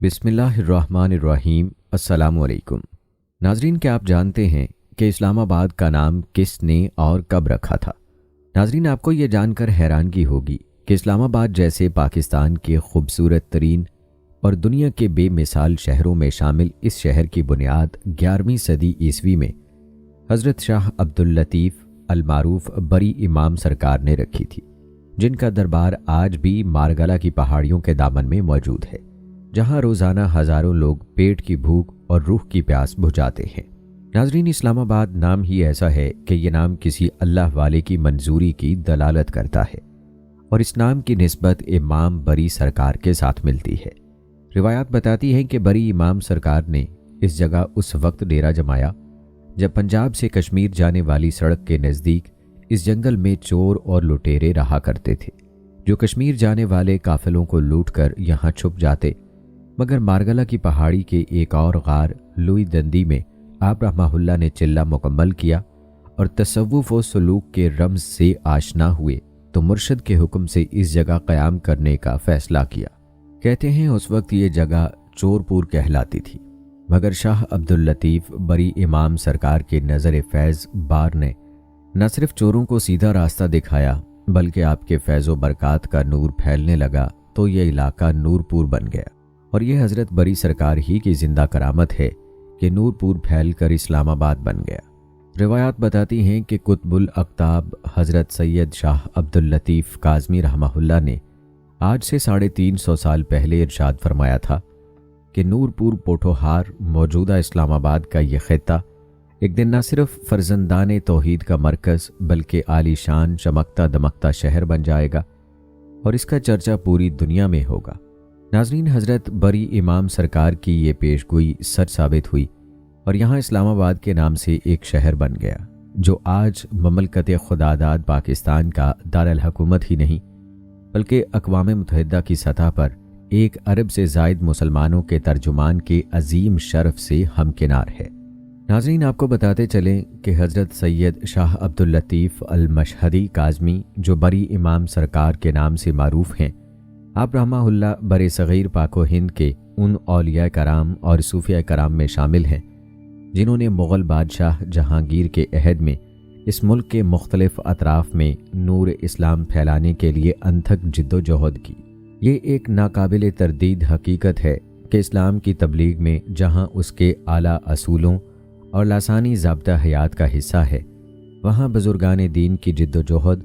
بسم اللہ الرحمن الرحیم۔ السلام علیکم ناظرین، کیا آپ جانتے ہیں کہ اسلام آباد کا نام کس نے اور کب رکھا تھا؟ ناظرین، آپ کو یہ جان کر حیرانگی ہوگی کہ اسلام آباد جیسے پاکستان کے خوبصورت ترین اور دنیا کے بے مثال شہروں میں شامل اس شہر کی بنیاد 11ویں صدی عیسوی میں حضرت شاہ عبداللطیف المعروف بری امام سرکار نے رکھی تھی، جن کا دربار آج بھی مارگلہ کی پہاڑیوں کے دامن میں موجود ہے، جہاں روزانہ ہزاروں لوگ پیٹ کی بھوک اور روح کی پیاس بجھاتے ہیں۔ ناظرین، اسلام آباد نام ہی ایسا ہے کہ یہ نام کسی اللہ والے کی منظوری کی دلالت کرتا ہے اور اس نام کی نسبت امام بری سرکار کے ساتھ ملتی ہے۔ روایات بتاتی ہیں کہ بری امام سرکار نے اس جگہ اس وقت ڈیرا جمایا جب پنجاب سے کشمیر جانے والی سڑک کے نزدیک اس جنگل میں چور اور لٹیرے رہا کرتے تھے، جو کشمیر جانے والے قافلوں کو لوٹ کر یہاں چھپ جاتے، مگر مارگلہ کی پہاڑی کے ایک اور غار لوئی دندی میں آپ رحمہ اللہ نے چلہ مکمل کیا اور تصوف و سلوک کے رمز سے آشنا ہوئے تو مرشد کے حکم سے اس جگہ قیام کرنے کا فیصلہ کیا۔ کہتے ہیں اس وقت یہ جگہ چور پور کہلاتی تھی، مگر شاہ عبداللطیف بری امام سرکار کے نظر فیض بار نے نہ صرف چوروں کو سیدھا راستہ دکھایا بلکہ آپ کے فیض و برکات کا نور پھیلنے لگا تو یہ علاقہ نور پور بن گیا، اور یہ حضرت بری سرکار ہی کی زندہ کرامت ہے کہ نور پور پھیل کر اسلام آباد بن گیا۔ روایات بتاتی ہیں کہ قطب الاقطاب حضرت سید شاہ عبداللطیف کاظمی رحمہ اللہ نے آج سے 350 سال پہلے ارشاد فرمایا تھا کہ نور پور پوٹھوہار موجودہ اسلام آباد کا یہ خطہ ایک دن نہ صرف فرزندان توحید کا مرکز بلکہ عالی شان چمکتا دمکتا شہر بن جائے گا اور اس کا چرچا پوری دنیا میں ہوگا۔ ناظرین، حضرت بری امام سرکار کی یہ پیش گوئی سچ ثابت ہوئی اور یہاں اسلام آباد کے نام سے ایک شہر بن گیا، جو آج مملکت خداداد پاکستان کا دارالحکومت ہی نہیں بلکہ اقوام متحدہ کی سطح پر 1 ارب سے زائد مسلمانوں کے ترجمان کے عظیم شرف سے ہمکنار ہے۔ ناظرین، آپ کو بتاتے چلیں کہ حضرت سید شاہ عبداللطیف المشہدی کاظمی، جو بری امام سرکار کے نام سے معروف ہیں، آپ رحمہ اللہ بر صغیر پاک و ہند کے ان اولیاء کرام اور صوفیاء کرام میں شامل ہیں جنہوں نے مغل بادشاہ جہانگیر کے عہد میں اس ملک کے مختلف اطراف میں نور اسلام پھیلانے کے لیے انتھک جد و جہد کی۔ یہ ایک ناقابل تردید حقیقت ہے کہ اسلام کی تبلیغ میں جہاں اس کے اعلیٰ اصولوں اور لسانی ضابطہ حیات کا حصہ ہے، وہاں بزرگان دین کی جد و جہد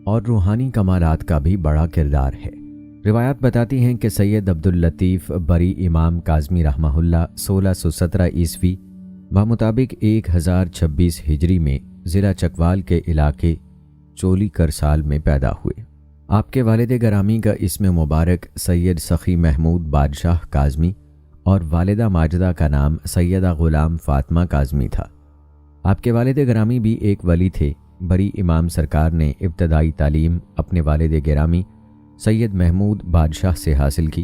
اور روحانی کمالات کا بھی بڑا کردار ہے۔ روایات بتاتی ہیں کہ سید عبداللطیف بری امام کاظمی رحمہ اللہ 1617 عیسوی بمطابق 1026 ہجری میں ضلع چکوال کے علاقے چولی کرسال میں پیدا ہوئے۔ آپ کے والد گرامی کا اسم مبارک سید سخی محمود بادشاہ کاظمی اور والدہ ماجدہ کا نام سیدہ غلام فاطمہ کاظمی تھا۔ آپ کے والد گرامی بھی ایک ولی تھے۔ بری امام سرکار نے ابتدائی تعلیم اپنے والد گرامی سید محمود بادشاہ سے حاصل کی۔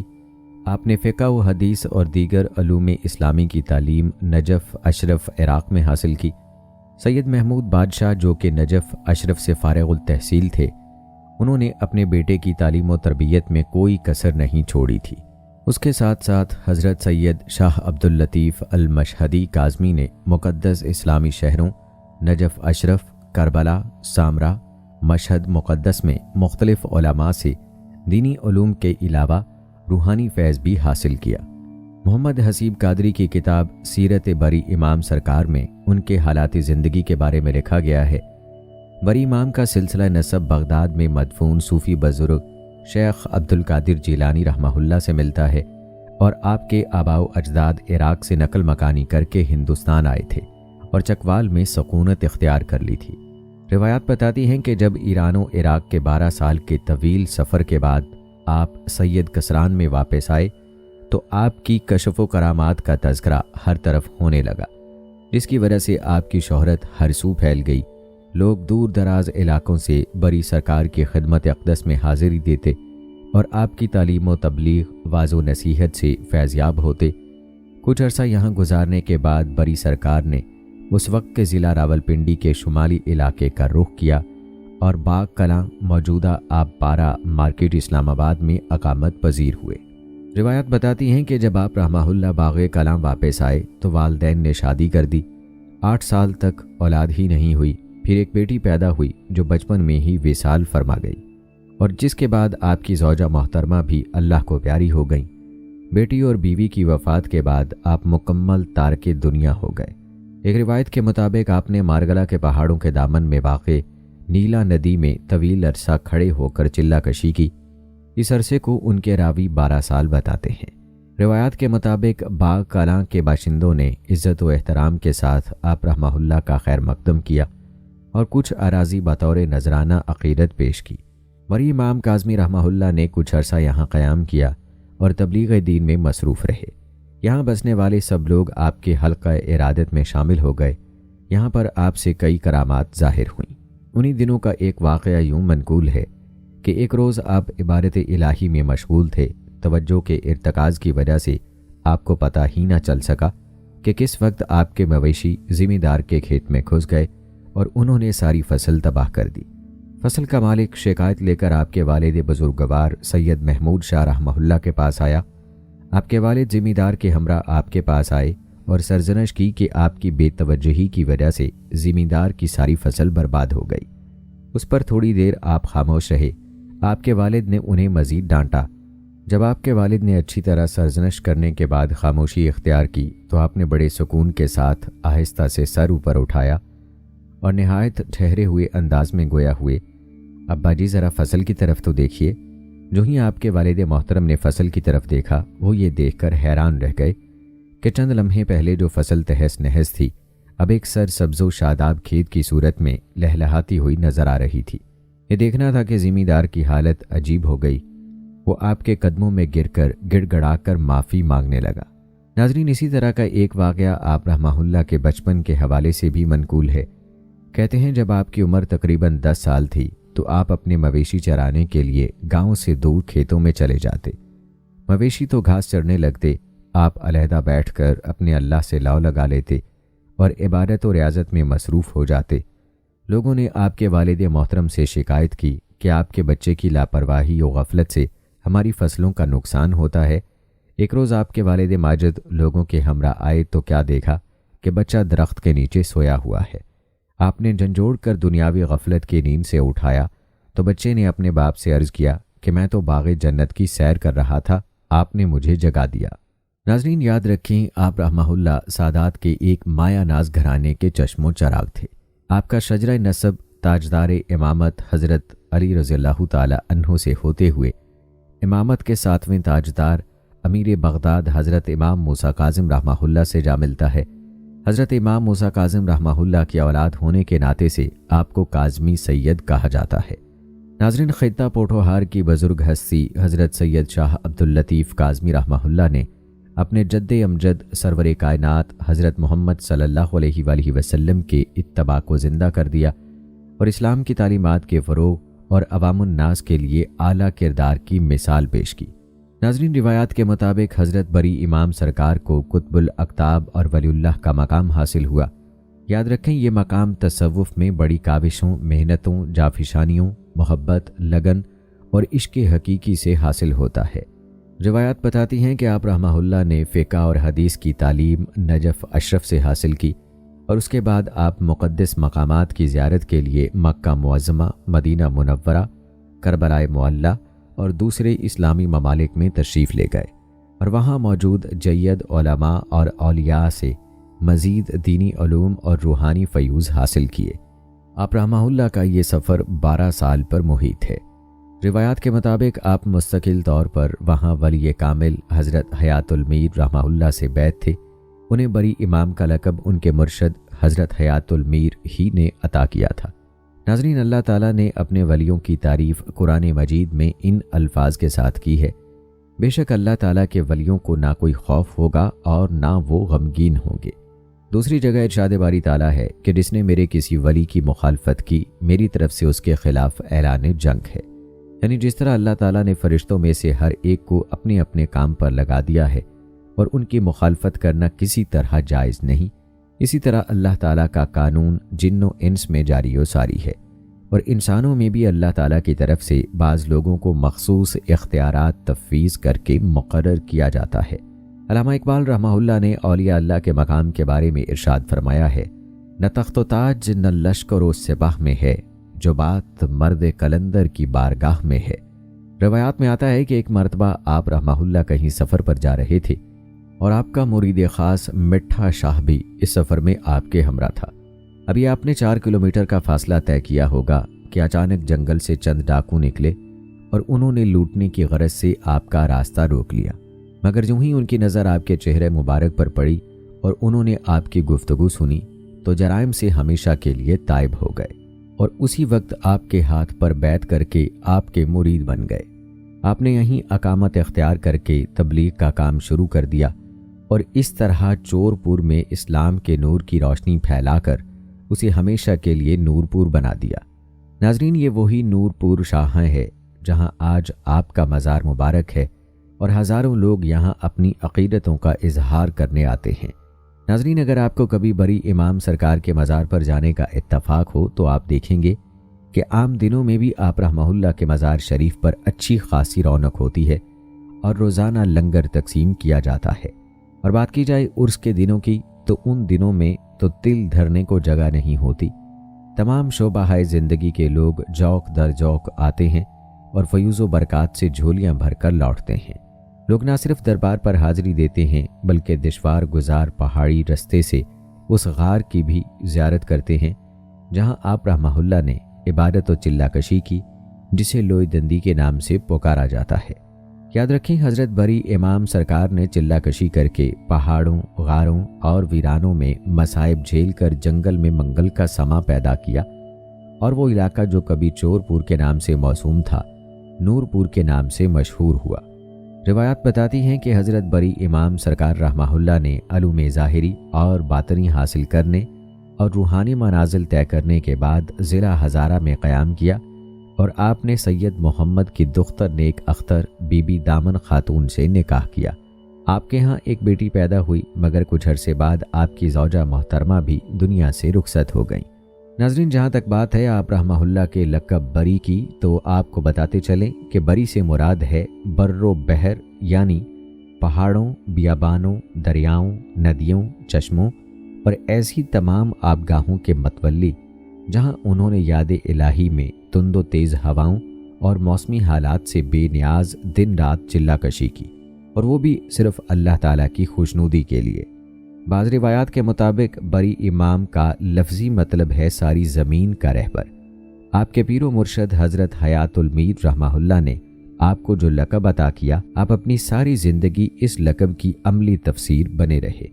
آپ نے فقہ و حدیث اور دیگر علوم اسلامی کی تعلیم نجف اشرف عراق میں حاصل کی۔ سید محمود بادشاہ، جو کہ نجف اشرف سے فارغ التحصیل تھے، انہوں نے اپنے بیٹے کی تعلیم و تربیت میں کوئی کسر نہیں چھوڑی تھی۔ اس کے ساتھ ساتھ حضرت سید شاہ عبداللطیف المشہدی کاظمی نے مقدس اسلامی شہروں نجف اشرف، کربلا، سامرا، مشہد مقدس میں مختلف علماء سے دینی علوم کے علاوہ روحانی فیض بھی حاصل کیا۔ محمد حسیب قادری کی کتاب سیرت بری امام سرکار میں ان کے حالات زندگی کے بارے میں لکھا گیا ہے۔ بری امام کا سلسلہ نسب بغداد میں مدفون صوفی بزرگ شیخ عبدالقادر جیلانی رحمہ اللہ سے ملتا ہے، اور آپ کے آباء و اجداد عراق سے نقل مکانی کر کے ہندوستان آئے تھے اور چکوال میں سکونت اختیار کر لی تھی۔ روایات بتاتی ہیں کہ جب ایران و عراق کے 12 سال کے طویل سفر کے بعد آپ سید کسران میں واپس آئے تو آپ کی کشف و کرامات کا تذکرہ ہر طرف ہونے لگا، جس کی وجہ سے آپ کی شہرت ہر سو پھیل گئی۔ لوگ دور دراز علاقوں سے بری سرکار کی خدمت اقدس میں حاضری دیتے اور آپ کی تعلیم و تبلیغ واضح و نصیحت سے فیضیاب ہوتے۔ کچھ عرصہ یہاں گزارنے کے بعد بری سرکار نے اس وقت کے ضلع راولپنڈی کے شمالی علاقے کا رخ کیا اور باغ کلاں موجودہ آب پارہ مارکیٹ اسلام آباد میں اقامت پذیر ہوئے۔ روایات بتاتی ہیں کہ جب آپ رحمہ اللہ باغ کلاں واپس آئے تو والدین نے شادی کر دی۔ 8 سال تک اولاد ہی نہیں ہوئی، پھر ایک بیٹی پیدا ہوئی جو بچپن میں ہی وصال فرما گئی، اور جس کے بعد آپ کی زوجہ محترمہ بھی اللہ کو پیاری ہو گئیں۔ بیٹی اور بیوی کی وفات کے بعد آپ مکمل تارک دنیا ہو گئے۔ ایک روایت کے مطابق آپ نے مارگلا کے پہاڑوں کے دامن میں واقع نیلا ندی میں طویل عرصہ کھڑے ہو کر چلہ کشی کی۔ اس عرصے کو ان کے راوی 12 سال بتاتے ہیں۔ روایات کے مطابق باغ کلاں کے باشندوں نے عزت و احترام کے ساتھ آپ رحمہ اللہ کا خیر مقدم کیا اور کچھ اراضی بطور نذرانہ عقیدت پیش کی۔ ولی امام کاظمی رحمہ اللہ نے کچھ عرصہ یہاں قیام کیا اور تبلیغ دین میں مصروف رہے۔ یہاں بسنے والے سب لوگ آپ کے حلقہ ارادت میں شامل ہو گئے۔ یہاں پر آپ سے کئی کرامات ظاہر ہوئیں۔ انہی دنوں کا ایک واقعہ یوں منقول ہے کہ ایک روز آپ عبادت الہی میں مشغول تھے۔ توجہ کے ارتکاز کی وجہ سے آپ کو پتہ ہی نہ چل سکا کہ کس وقت آپ کے مویشی ذمہ دار کے کھیت میں گھس گئے اور انہوں نے ساری فصل تباہ کر دی۔ فصل کا مالک شکایت لے کر آپ کے والد بزرگوار سید محمود شاہ رحمہ اللہ کے پاس آیا۔ آپ کے والد ذمہ دار کے ہمراہ آپ کے پاس آئے اور سرزنش کی کہ آپ کی بے توجہی کی وجہ سے ذمہ دار کی ساری فصل برباد ہو گئی۔ اس پر تھوڑی دیر آپ خاموش رہے۔ آپ کے والد نے انہیں مزید ڈانٹا۔ جب آپ کے والد نے اچھی طرح سرزنش کرنے کے بعد خاموشی اختیار کی تو آپ نے بڑے سکون کے ساتھ آہستہ سے سر اوپر اٹھایا اور نہایت ٹھہرے ہوئے انداز میں گویا ہوئے، ابا جی ذرا فصل کی طرف تو دیکھیے۔ جو ہی آپ کے والد محترم نے فصل کی طرف دیکھا وہ یہ دیکھ کر حیران رہ گئے کہ چند لمحے پہلے جو فصل تہس نہس تھی اب ایک سر سبز و شاداب کھیت کی صورت میں لہلہاتی ہوئی نظر آ رہی تھی۔ یہ دیکھنا تھا کہ ذمہ دار کی حالت عجیب ہو گئی۔ وہ آپ کے قدموں میں گر کر گڑ گڑا کر معافی مانگنے لگا۔ ناظرین، اسی طرح کا ایک واقعہ آپ رحمہ اللہ کے بچپن کے حوالے سے بھی منقول ہے۔ کہتے ہیں جب آپ کی عمر تقریباً 10 سال تھی تو آپ اپنے مویشی چرانے کے لیے گاؤں سے دور کھیتوں میں چلے جاتے۔ مویشی تو گھاس چرنے لگتے، آپ علیحدہ بیٹھ کر اپنے اللہ سے لاؤ لگا لیتے اور عبادت و ریاضت میں مصروف ہو جاتے۔ لوگوں نے آپ کے والد محترم سے شکایت کی کہ آپ کے بچے کی لاپرواہی و غفلت سے ہماری فصلوں کا نقصان ہوتا ہے۔ ایک روز آپ کے والد ماجد لوگوں کے ہمراہ آئے تو کیا دیکھا کہ بچہ درخت کے نیچے سویا ہوا ہے۔ آپ نے جھنجھوڑ کر دنیاوی غفلت کی نیند سے اٹھایا تو بچے نے اپنے باپ سے عرض کیا کہ میں تو باغ جنت کی سیر کر رہا تھا، آپ نے مجھے جگا دیا۔ ناظرین، یاد رکھیں آپ رحمہ اللہ سادات کے ایک مایا ناز گھرانے کے چشم و چراغ تھے۔ آپ کا شجرہ نسب تاجدار امامت حضرت علی رضی اللہ تعالی عنہ سے ہوتے ہوئے امامت کے 7ویں تاجدار امیر بغداد حضرت امام موسیٰ کاظم رحمہ اللہ سے جا ملتا ہے۔ حضرت امام موسیٰ کاظم رحمہ اللہ کی اولاد ہونے کے ناطے سے آپ کو کاظمی سید کہا جاتا ہے۔ ناظرین، خطہ پوٹھوہار کی بزرگ ہستی حضرت سید شاہ عبداللطیف کاظمی رحمہ اللہ نے اپنے جد امجد سرور کائنات حضرت محمد صلی اللہ علیہ وآلہ وسلم کے اتباع کو زندہ کر دیا اور اسلام کی تعلیمات کے فروغ اور عوام الناس کے لیے اعلیٰ کردار کی مثال پیش کی۔ ناظرین، روایات کے مطابق حضرت بری امام سرکار کو قطب الاقطاب اور ولی اللہ کا مقام حاصل ہوا۔ یاد رکھیں یہ مقام تصوف میں بڑی کاوشوں، محنتوں، جافشانیوں، محبت، لگن اور عشق حقیقی سے حاصل ہوتا ہے۔ روایات بتاتی ہیں کہ آپ رحمہ اللہ نے فقہ اور حدیث کی تعلیم نجف اشرف سے حاصل کی اور اس کے بعد آپ مقدس مقامات کی زیارت کے لیے مکہ معظمہ، مدینہ منورہ، کربلا معلیٰ اور دوسرے اسلامی ممالک میں تشریف لے گئے اور وہاں موجود جید علماء اور اولیاء سے مزید دینی علوم اور روحانی فیوز حاصل کیے۔ آپ رحمہ اللہ کا یہ سفر 12 سال پر محیط ہے۔ روایات کے مطابق آپ مستقل طور پر وہاں ولی کامل حضرت حیات المیر رحمہ اللہ سے بیعت تھے۔ انہیں بری امام کا لقب ان کے مرشد حضرت حیات المیر ہی نے عطا کیا تھا۔ ناظرین، اللہ تعالیٰ نے اپنے ولیوں کی تعریف قرآن مجید میں ان الفاظ کے ساتھ کی ہے: بے شک اللہ تعالیٰ کے ولیوں کو نہ کوئی خوف ہوگا اور نہ وہ غمگین ہوں گے۔ دوسری جگہ ارشاد باری تعالیٰ ہے کہ جس نے میرے کسی ولی کی مخالفت کی میری طرف سے اس کے خلاف اعلان جنگ ہے۔ یعنی جس طرح اللہ تعالیٰ نے فرشتوں میں سے ہر ایک کو اپنے اپنے کام پر لگا دیا ہے اور ان کی مخالفت کرنا کسی طرح جائز نہیں، اسی طرح اللہ تعالیٰ کا قانون جن و انس میں جاری و ساری ہے۔ اور انسانوں میں بھی اللہ تعالیٰ کی طرف سے بعض لوگوں کو مخصوص اختیارات تفویض کر کے مقرر کیا جاتا ہے۔ علامہ اقبال رحمہ اللہ نے اولیاء اللہ کے مقام کے بارے میں ارشاد فرمایا ہے، نہ تخت و تاج نہ لشکر و سپاہ میں ہے، جو بات مرد قلندر کی بارگاہ میں ہے۔ روایات میں آتا ہے کہ ایک مرتبہ آپ رحمہ اللہ کہیں سفر پر جا رہے تھے اور آپ کا مرید خاص مٹھا شاہ بھی اس سفر میں آپ کے ہمراہ تھا۔ ابھی آپ نے 4 کلومیٹر کا فاصلہ طے کیا ہوگا کہ اچانک جنگل سے چند ڈاکو نکلے اور انہوں نے لوٹنے کی غرض سے آپ کا راستہ روک لیا، مگر جو ہی ان کی نظر آپ کے چہرے مبارک پر پڑی اور انہوں نے آپ کی گفتگو سنی تو جرائم سے ہمیشہ کے لیے تائب ہو گئے اور اسی وقت آپ کے ہاتھ پر بیعت کر کے آپ کے مرید بن گئے۔ آپ نے یہیں اقامت اختیار کر کے تبلیغ کا کام شروع کر دیا اور اس طرح چور پور میں اسلام کے نور کی روشنی پھیلا کر اسے ہمیشہ کے لیے نور پور بنا دیا۔ ناظرین، یہ وہی نور پور شاہاں ہے جہاں آج آپ کا مزار مبارک ہے اور ہزاروں لوگ یہاں اپنی عقیدتوں کا اظہار کرنے آتے ہیں۔ ناظرین، اگر آپ کو کبھی بری امام سرکار کے مزار پر جانے کا اتفاق ہو تو آپ دیکھیں گے کہ عام دنوں میں بھی آپ رحمہ اللہ کے مزار شریف پر اچھی خاصی رونق ہوتی ہے اور روزانہ لنگر تقسیم کیا جاتا ہے۔ اور بات کی جائے عرس کے دنوں کی تو ان دنوں میں تو تل دھرنے کو جگہ نہیں ہوتی۔ تمام شعبہ زندگی کے لوگ جوق در جوق آتے ہیں اور فیوز و برکات سے جھولیاں بھر کر لوٹتے ہیں۔ لوگ نہ صرف دربار پر حاضری دیتے ہیں بلکہ دشوار گزار پہاڑی رستے سے اس غار کی بھی زیارت کرتے ہیں جہاں آپ رحمہ اللہ نے عبادت و چلہ کشی کی، جسے لوئی دندی کے نام سے پکارا جاتا ہے۔ یاد رکھیں، حضرت بری امام سرکار نے چلہ کشی کر کے پہاڑوں، غاروں اور ویرانوں میں مصائب جھیل کر جنگل میں منگل کا سما پیدا کیا، اور وہ علاقہ جو کبھی چور پور کے نام سے موسوم تھا نور پور کے نام سے مشہور ہوا۔ روایات بتاتی ہیں کہ حضرت بری امام سرکار رحمہ اللہ نے علوم ظاہری اور باطنی حاصل کرنے اور روحانی منازل طے کرنے کے بعد ضلع ہزارہ میں قیام کیا اور آپ نے سید محمد کی دختر نیک اختر بی بی دامن خاتون سے نکاح کیا۔ آپ کے ہاں ایک بیٹی پیدا ہوئی، مگر کچھ عرصے بعد آپ کی زوجہ محترمہ بھی دنیا سے رخصت ہو گئیں۔ ناظرین، جہاں تک بات ہے آپ رحمہ اللہ کے لقب بری کی، تو آپ کو بتاتے چلیں کہ بری سے مراد ہے بر و بحر، یعنی پہاڑوں، بیابانوں، دریاؤں، ندیوں، چشموں اور ایسی تمام آبگاہوں کے متولی جہاں انہوں نے یاد الہی میں تند و تیز ہواؤں اور موسمی حالات سے بے نیاز دن رات چلہ کشی کی، اور وہ بھی صرف اللہ تعالیٰ کی خوشنودی کے لیے۔ بعض روایات کے مطابق بری امام کا لفظی مطلب ہے ساری زمین کا رہبر۔ آپ کے پیر و مرشد حضرت حیات المید رحمہ اللہ نے آپ کو جو لقب عطا کیا، آپ اپنی ساری زندگی اس لقب کی عملی تفسیر بنے رہے۔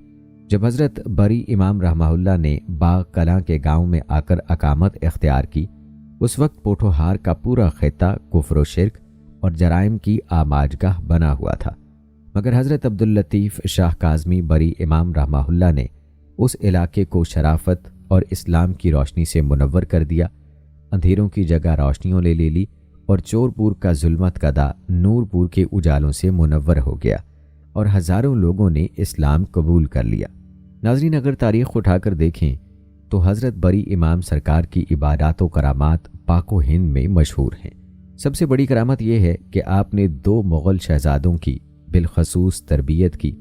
جب حضرت بری امام رحمہ اللہ نے باغ کلاں کے گاؤں میں آ کر اقامت اختیار کی، اس وقت پوٹھوہار کا پورا خطہ کفر و شرک اور جرائم کی آماجگاہ بنا ہوا تھا، مگر حضرت عبداللطیف شاہ کاظمی بری امام رحمہ اللہ نے اس علاقے کو شرافت اور اسلام کی روشنی سے منور کر دیا۔ اندھیروں کی جگہ روشنیوں نے لے لی اور چور پور کا ظلمت کدا نور پور کے اجالوں سے منور ہو گیا اور ہزاروں لوگوں نے اسلام قبول کر لیا۔ ناظرین، اگر تاریخ اٹھا کر دیکھیں تو حضرت بری امام سرکار کی عبادات و کرامات پاک و ہند میں مشہور ہیں۔ سب سے بڑی کرامت یہ ہے کہ آپ نے 2 مغل شہزادوں کی بالخصوص تربیت کی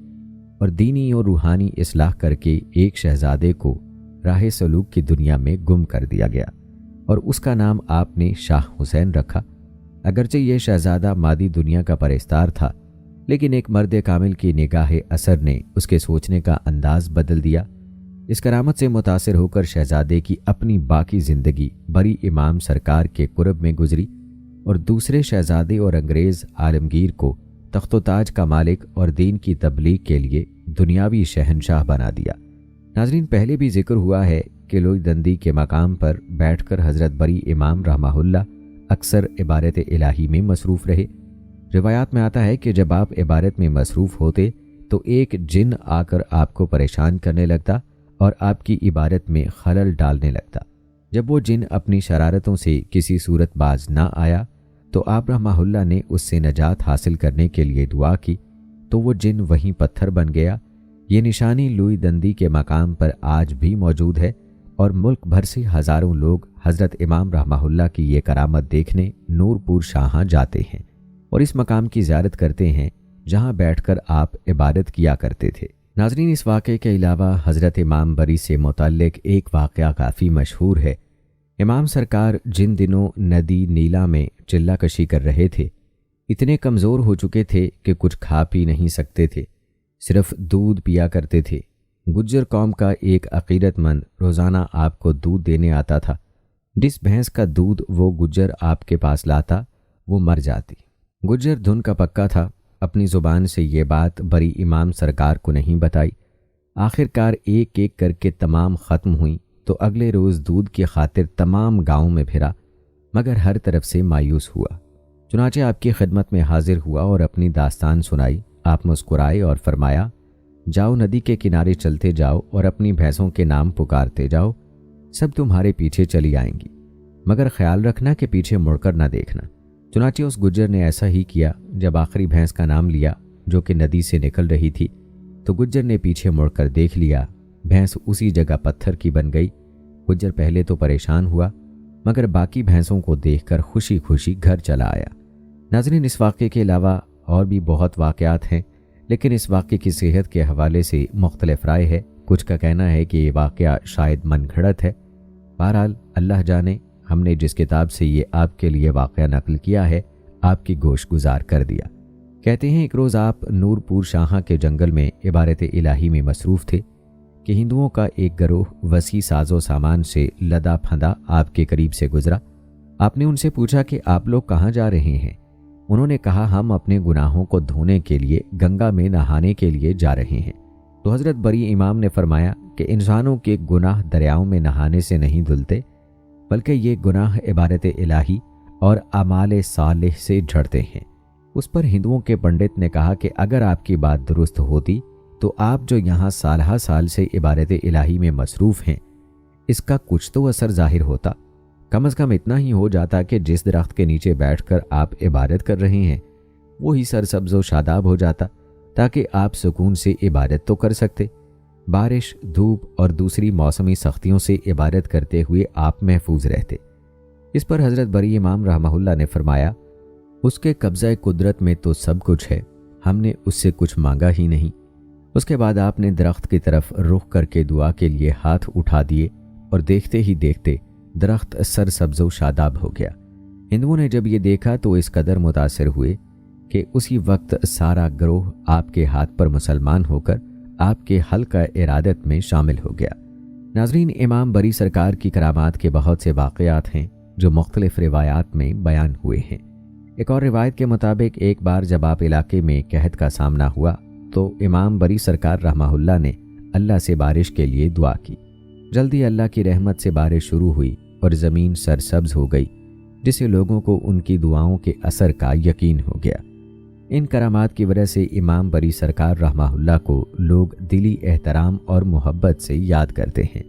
اور دینی اور روحانی اصلاح کر کے ایک شہزادے کو راہ سلوک کی دنیا میں گم کر دیا گیا اور اس کا نام آپ نے شاہ حسین رکھا۔ اگرچہ یہ شہزادہ مادی دنیا کا پرستار تھا، لیکن ایک مرد کامل کی نگاہ اثر نے اس کے سوچنے کا انداز بدل دیا۔ اس کرامت سے متاثر ہو کر شہزادے کی اپنی باقی زندگی بری امام سرکار کے قرب میں گزری اور دوسرے شہزادے اور انگریز عالمگیر کو تخت و تاج کا مالک اور دین کی تبلیغ کے لیے دنیاوی شہنشاہ بنا دیا۔ ناظرین، پہلے بھی ذکر ہوا ہے کہ لوئی دندی کے مقام پر بیٹھ کر حضرت بری امام رحمہ اللہ اکثر عبادت الہی میں مصروف رہے۔ روایات میں آتا ہے کہ جب آپ عبادت میں مصروف ہوتے تو ایک جن آ کر آپ کو پریشان کرنے لگتا اور آپ کی عبادت میں خلل ڈالنے لگتا۔ جب وہ جن اپنی شرارتوں سے کسی صورت باز نہ آیا تو آپ رحمہ اللہ نے اس سے نجات حاصل کرنے کے لیے دعا کی تو وہ جن وہیں پتھر بن گیا۔ یہ نشانی لوئی دندی کے مقام پر آج بھی موجود ہے اور ملک بھر سے ہزاروں لوگ حضرت امام رحمہ اللہ کی یہ کرامت دیکھنے نورپور شاہاں جاتے ہیں اور اس مقام کی زیارت کرتے ہیں جہاں بیٹھ کر آپ عبادت کیا کرتے تھے۔ ناظرین، اس واقعے کے علاوہ حضرت امام بری سے متعلق ایک واقعہ کافی مشہور ہے۔ امام سرکار جن دنوں ندی نیلا میں چلہ کشی کر رہے تھے، اتنے کمزور ہو چکے تھے کہ کچھ کھا پی نہیں سکتے تھے، صرف دودھ پیا کرتے تھے۔ گجر قوم کا ایک عقیدت مند روزانہ آپ کو دودھ دینے آتا تھا۔ جس بھینس کا دودھ وہ گجر آپ کے پاس لاتا وہ مر جاتی۔ گجر دھن کا پکا تھا، اپنی زبان سے یہ بات بری امام سرکار کو نہیں بتائی۔ آخر کار ایک ایک کر کے تمام ختم ہوئیں تو اگلے روز دودھ کی خاطر تمام گاؤں میں پھرا، مگر ہر طرف سے مایوس ہوا۔ چنانچہ آپ کی خدمت میں حاضر ہوا اور اپنی داستان سنائی۔ آپ مسکرائے اور فرمایا، جاؤ ندی کے کنارے چلتے جاؤ اور اپنی بھینسوں کے نام پکارتے جاؤ، سب تمہارے پیچھے چلی آئیں گی، مگر خیال رکھنا کہ پیچھے مڑ کر نہ دیکھنا۔ چنانچہ اس گجر نے ایسا ہی کیا۔ جب آخری بھینس کا نام لیا جو کہ ندی سے نکل رہی تھی تو گجر نے پیچھے مڑ کر دیکھ لیا، بھینس اسی جگہ پتھر کی بن گئی۔ گجر پہلے تو پریشان ہوا، مگر باقی بھینسوں کو دیکھ کر خوشی خوشی گھر چلا آیا۔ ناظرین، اس واقعے کے علاوہ اور بھی بہت واقعات ہیں، لیکن اس واقعے کی صحت کے حوالے سے مختلف رائے ہے۔ کچھ کا کہنا ہے کہ یہ واقعہ شاید من گھڑت ہے۔ بہرحال اللہ جانے، ہم نے جس کتاب سے یہ آپ کے لیے واقعہ نقل کیا ہے آپ کی گوش گزار کر دیا۔ کہتے ہیں ایک روز آپ نورپور شاہاں کے جنگل میں عبادت الہی میں مصروف تھے کہ ہندوؤں کا ایک گروہ وسیع ساز و سامان سے لدا پھندا آپ کے قریب سے گزرا۔ آپ نے ان سے پوچھا کہ آپ لوگ کہاں جا رہے ہیں؟ انہوں نے کہا، ہم اپنے گناہوں کو دھونے کے لیے گنگا میں نہانے کے لیے جا رہے ہیں۔ تو حضرت بری امام نے فرمایا کہ انسانوں کے گناہ دریاؤں میں نہانے سے نہیں دھلتے، بلکہ یہ گناہ عبادت الہی اور اعمال صالح سے جھڑتے ہیں۔ اس پر ہندوؤں کے پنڈت نے کہا کہ اگر آپ کی بات درست ہوتی تو آپ جو یہاں سالہ سال سے عبادت الہی میں مصروف ہیں، اس کا کچھ تو اثر ظاہر ہوتا۔ کم از کم اتنا ہی ہو جاتا کہ جس درخت کے نیچے بیٹھ کر آپ عبادت کر رہے ہیں وہی سرسبز و شاداب ہو جاتا، تاکہ آپ سکون سے عبادت تو کر سکتے۔ بارش، دھوپ اور دوسری موسمی سختیوں سے عبادت کرتے ہوئے آپ محفوظ رہتے۔ اس پر حضرت بری امام رحمہ اللہ نے فرمایا، اس کے قبضہ قدرت میں تو سب کچھ ہے، ہم نے اس سے کچھ مانگا ہی نہیں۔ اس کے بعد آپ نے درخت کی طرف رخ کر کے دعا کے لیے ہاتھ اٹھا دیے اور دیکھتے ہی دیکھتے درخت سرسبز و شاداب ہو گیا۔ ہندوؤں نے جب یہ دیکھا تو اس قدر متاثر ہوئے کہ اسی وقت سارا گروہ آپ کے ہاتھ پر مسلمان ہو کر آپ کے حلقہ ارادت میں شامل ہو گیا۔ ناظرین، امام بری سرکار کی کرامات کے بہت سے واقعات ہیں جو مختلف روایات میں بیان ہوئے ہیں۔ ایک اور روایت کے مطابق ایک بار جب آپ علاقے میں قحط کا سامنا ہوا تو امام بری سرکار رحمہ اللہ نے اللہ سے بارش کے لیے دعا کی۔ جلدی اللہ کی رحمت سے بارش شروع ہوئی اور زمین سرسبز ہو گئی، جس سے لوگوں کو ان کی دعاؤں کے اثر کا یقین ہو گیا۔ ان کرامات کی وجہ سے امام بری سرکار رحمہ اللہ کو لوگ دلی احترام اور محبت سے یاد کرتے ہیں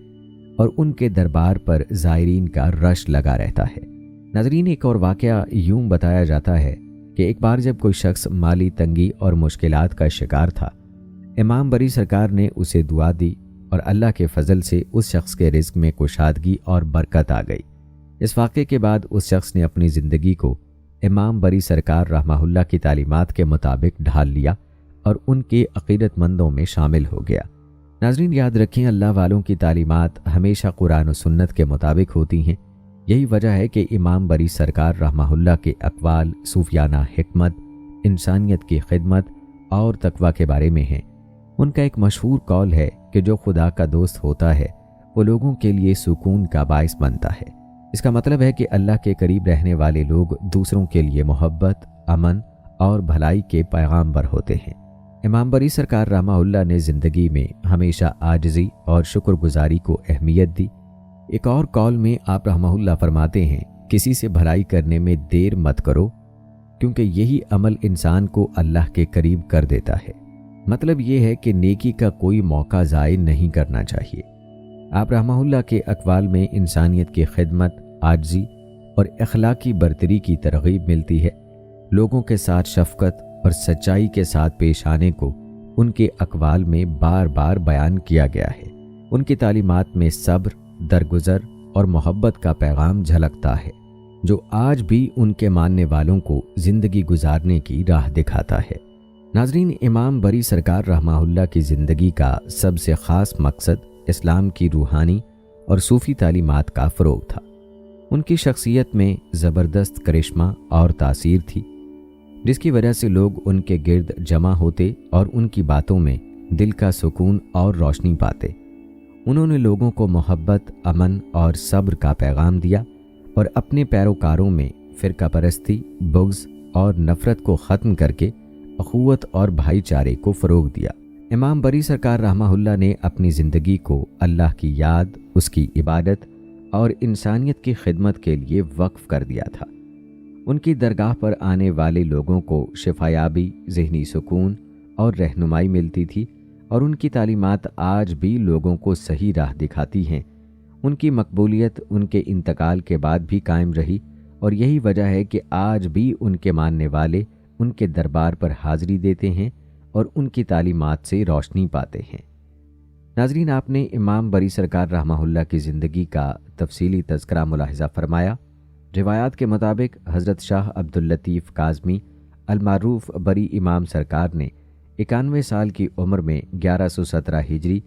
اور ان کے دربار پر زائرین کا رش لگا رہتا ہے۔ ناظرین، ایک اور واقعہ یوں بتایا جاتا ہے کہ ایک بار جب کوئی شخص مالی تنگی اور مشکلات کا شکار تھا، امام بری سرکار نے اسے دعا دی اور اللہ کے فضل سے اس شخص کے رزق میں کشادگی اور برکت آ گئی۔ اس واقعے کے بعد اس شخص نے اپنی زندگی کو امام بری سرکار رحمہ اللہ کی تعلیمات کے مطابق ڈھال لیا اور ان کے عقیدت مندوں میں شامل ہو گیا۔ ناظرین، یاد رکھیں، اللہ والوں کی تعلیمات ہمیشہ قرآن و سنت کے مطابق ہوتی ہیں۔ یہی وجہ ہے کہ امام بری سرکار رحمہ اللہ کے اقوال صوفیانہ حکمت، انسانیت کی خدمت اور تقوی کے بارے میں ہیں۔ ان کا ایک مشہور قول ہے کہ جو خدا کا دوست ہوتا ہے وہ لوگوں کے لیے سکون کا باعث بنتا ہے۔ اس کا مطلب ہے کہ اللہ کے قریب رہنے والے لوگ دوسروں کے لیے محبت، امن اور بھلائی کے پیغامبر ہوتے ہیں۔ امام بری سرکار رحمہ اللہ نے زندگی میں ہمیشہ عاجزی اور شکر گزاری کو اہمیت دی۔ ایک اور قول میں آپ رحمہ اللہ فرماتے ہیں، کسی سے بھلائی کرنے میں دیر مت کرو، کیونکہ یہی عمل انسان کو اللہ کے قریب کر دیتا ہے۔ مطلب یہ ہے کہ نیکی کا کوئی موقع ضائع نہیں کرنا چاہیے۔ آپ رحمہ اللہ کے اقوال میں انسانیت کی خدمت، عاجزی اور اخلاقی برتری کی ترغیب ملتی ہے۔ لوگوں کے ساتھ شفقت اور سچائی کے ساتھ پیش آنے کو ان کے اقوال میں بار بار بیان کیا گیا ہے۔ ان کی تعلیمات میں صبر، درگزر اور محبت کا پیغام جھلکتا ہے جو آج بھی ان کے ماننے والوں کو زندگی گزارنے کی راہ دکھاتا ہے۔ ناظرین، امام بری سرکار رحمہ اللہ کی زندگی کا سب سے خاص مقصد اسلام کی روحانی اور صوفی تعلیمات کا فروغ تھا۔ ان کی شخصیت میں زبردست کرشمہ اور تاثیر تھی، جس کی وجہ سے لوگ ان کے گرد جمع ہوتے اور ان کی باتوں میں دل کا سکون اور روشنی پاتے۔ انہوں نے لوگوں کو محبت، امن اور صبر کا پیغام دیا اور اپنے پیروکاروں میں فرقہ پرستی، بغض اور نفرت کو ختم کر کے اخوت اور بھائی چارے کو فروغ دیا۔ امام بری سرکار رحمہ اللہ نے اپنی زندگی کو اللہ کی یاد، اس کی عبادت اور انسانیت کی خدمت کے لیے وقف کر دیا تھا۔ ان کی درگاہ پر آنے والے لوگوں کو شفایابی، ذہنی سکون اور رہنمائی ملتی تھی، اور ان کی تعلیمات آج بھی لوگوں کو صحیح راہ دکھاتی ہیں۔ ان کی مقبولیت ان کے انتقال کے بعد بھی قائم رہی، اور یہی وجہ ہے کہ آج بھی ان کے ماننے والے ان کے دربار پر حاضری دیتے ہیں اور ان کی تعلیمات سے روشنی پاتے ہیں۔ ناظرین، آپ نے امام بری سرکار رحمہ اللہ کی زندگی کا تفصیلی تذکرہ ملاحظہ فرمایا۔ روایات کے مطابق حضرت شاہ عبداللطیف کاظمی المعروف بری امام سرکار نے 91 سال کی عمر میں 1117 ہجری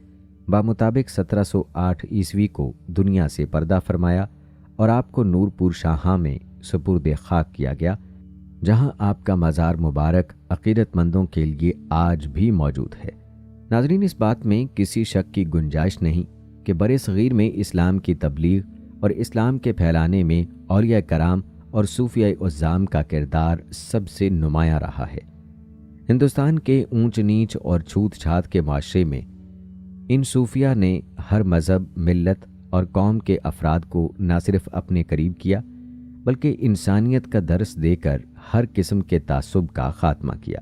بمطابق 1708 عیسوی کو دنیا سے پردہ فرمایا، اور آپ کو نور پور شاہاں میں سپرد خاک کیا گیا، جہاں آپ کا مزار مبارک عقیدت مندوں کے لیے آج بھی موجود ہے۔ ناظرین، اس بات میں کسی شک کی گنجائش نہیں کہ برِ صغیر میں اسلام کی تبلیغ اور اسلام کے پھیلانے میں اولیاء کرام اور صوفیاء عظام کا کردار سب سے نمایاں رہا ہے۔ ہندوستان کے اونچ نیچ اور چھوت چھات کے معاشرے میں ان صوفیاء نے ہر مذہب، ملت اور قوم کے افراد کو نہ صرف اپنے قریب کیا، بلکہ انسانیت کا درس دے کر ہر قسم کے تعصب کا خاتمہ کیا۔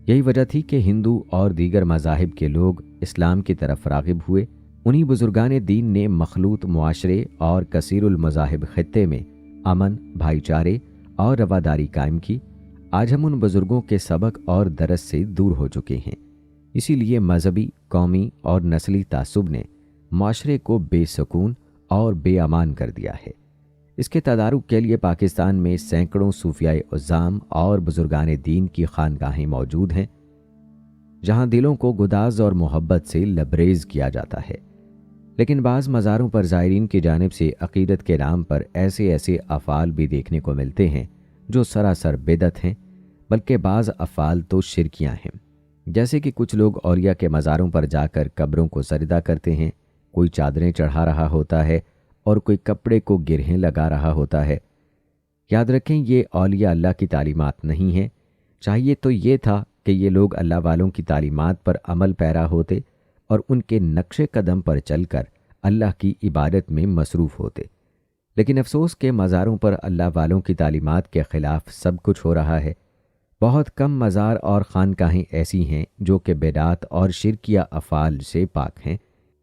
یہی وجہ تھی کہ ہندو اور دیگر مذاہب کے لوگ اسلام کی طرف راغب ہوئے۔ انہی بزرگان دین نے مخلوط معاشرے اور کثیر المذاہب خطے میں امن، بھائی چارے اور رواداری قائم کی۔ آج ہم ان بزرگوں کے سبق اور درس سے دور ہو چکے ہیں، اسی لیے مذہبی، قومی اور نسلی تعصب نے معاشرے کو بے سکون اور بے امان کر دیا ہے۔ اس کے تدارک کے لیے پاکستان میں سینکڑوں صوفیاء عظام اور بزرگان دین کی خانقاہیں موجود ہیں، جہاں دلوں کو گداز اور محبت سے لبریز کیا جاتا ہے۔ لیکن بعض مزاروں پر زائرین کی جانب سے عقیدت کے نام پر ایسے افعال بھی دیکھنے کو ملتے ہیں جو سراسر بدعت ہیں، بلکہ بعض افعال تو شرکیاں ہیں، جیسے کہ کچھ لوگ اولیاء کے مزاروں پر جا کر قبروں کو سجدہ کرتے ہیں، کوئی چادریں چڑھا رہا ہوتا ہے اور کوئی کپڑے کو گرہیں لگا رہا ہوتا ہے۔ یاد رکھیں، یہ اولیاء اللہ کی تعلیمات نہیں ہیں۔ چاہیے تو یہ تھا کہ یہ لوگ اللہ والوں کی تعلیمات پر عمل پیرا ہوتے اور ان کے نقش قدم پر چل کر اللہ کی عبادت میں مصروف ہوتے، لیکن افسوس کہ مزاروں پر اللہ والوں کی تعلیمات کے خلاف سب کچھ ہو رہا ہے۔ بہت کم مزار اور خانقاہیں ایسی ہیں جو کہ بدعات اور شرکیہ افعال سے پاک ہیں،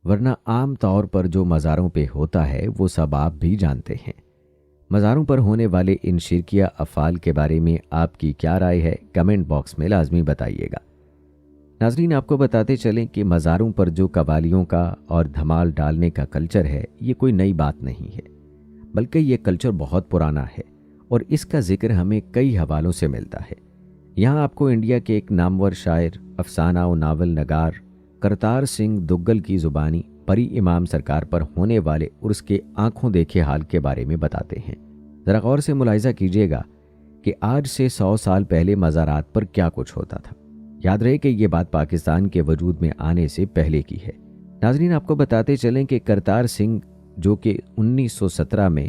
ورنہ عام طور پر جو مزاروں پہ ہوتا ہے وہ سب آپ بھی جانتے ہیں۔ مزاروں پر ہونے والے ان شرکیہ افعال کے بارے میں آپ کی کیا رائے ہے؟ کمنٹ باکس میں لازمی بتائیے گا۔ ناظرین، آپ کو بتاتے چلیں کہ مزاروں پر جو قوالیوں کا اور دھمال ڈالنے کا کلچر ہے، یہ کوئی نئی بات نہیں ہے، بلکہ یہ کلچر بہت پرانا ہے، اور اس کا ذکر ہمیں کئی حوالوں سے ملتا ہے۔ یہاں آپ کو انڈیا کے ایک نامور شاعر، افسانہ و ناول نگار کرتار سنگھ دگل کی زبانی پری امام سرکار پر ہونے والے عرس کے آنکھوں دیکھے حال کے بارے میں بتاتے ہیں۔ ذرا غور سے ملاحظہ کیجیے گا کہ آج سے 100 سال پہلے مزارات پر کیا کچھ ہوتا تھا۔ یاد رہے کہ یہ بات پاکستان کے وجود میں آنے سے پہلے کی ہے۔ ناظرین، آپ کو بتاتے چلیں کہ کرتار سنگھ، جو کہ 1917 میں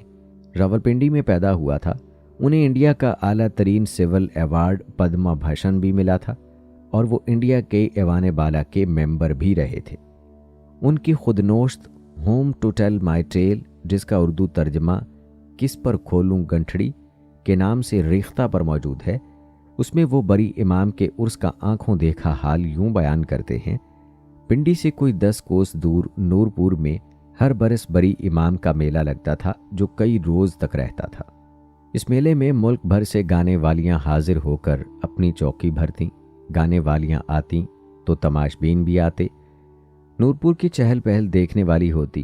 راولپنڈی میں پیدا ہوا تھا، انہیں انڈیا کا اعلیٰ ترین سول ایوارڈ پدما بھاشن بھی ملا تھا، اور وہ انڈیا کے ایوان بالا کے ممبر بھی رہے تھے۔ ان کی خود نوشت home to tell my tale, جس کا اردو ترجمہ کس پر کھولوں گنٹھڑی کے نام سے ریختہ پر موجود ہے، اس میں وہ بری امام کے عرس کا آنکھوں دیکھا حال یوں بیان کرتے ہیں: پنڈی سے کوئی 10 کوس دور نورپور میں ہر برس بری امام کا میلہ لگتا تھا، جو کئی روز تک رہتا تھا۔ اس میلے میں ملک بھر سے گانے والیاں حاضر ہو کر اپنی چوکی بھرتیں، گانے والیاں آتیں تو تماش بین بھی آتے۔ نورپور کی چہل پہل دیکھنے والی ہوتی،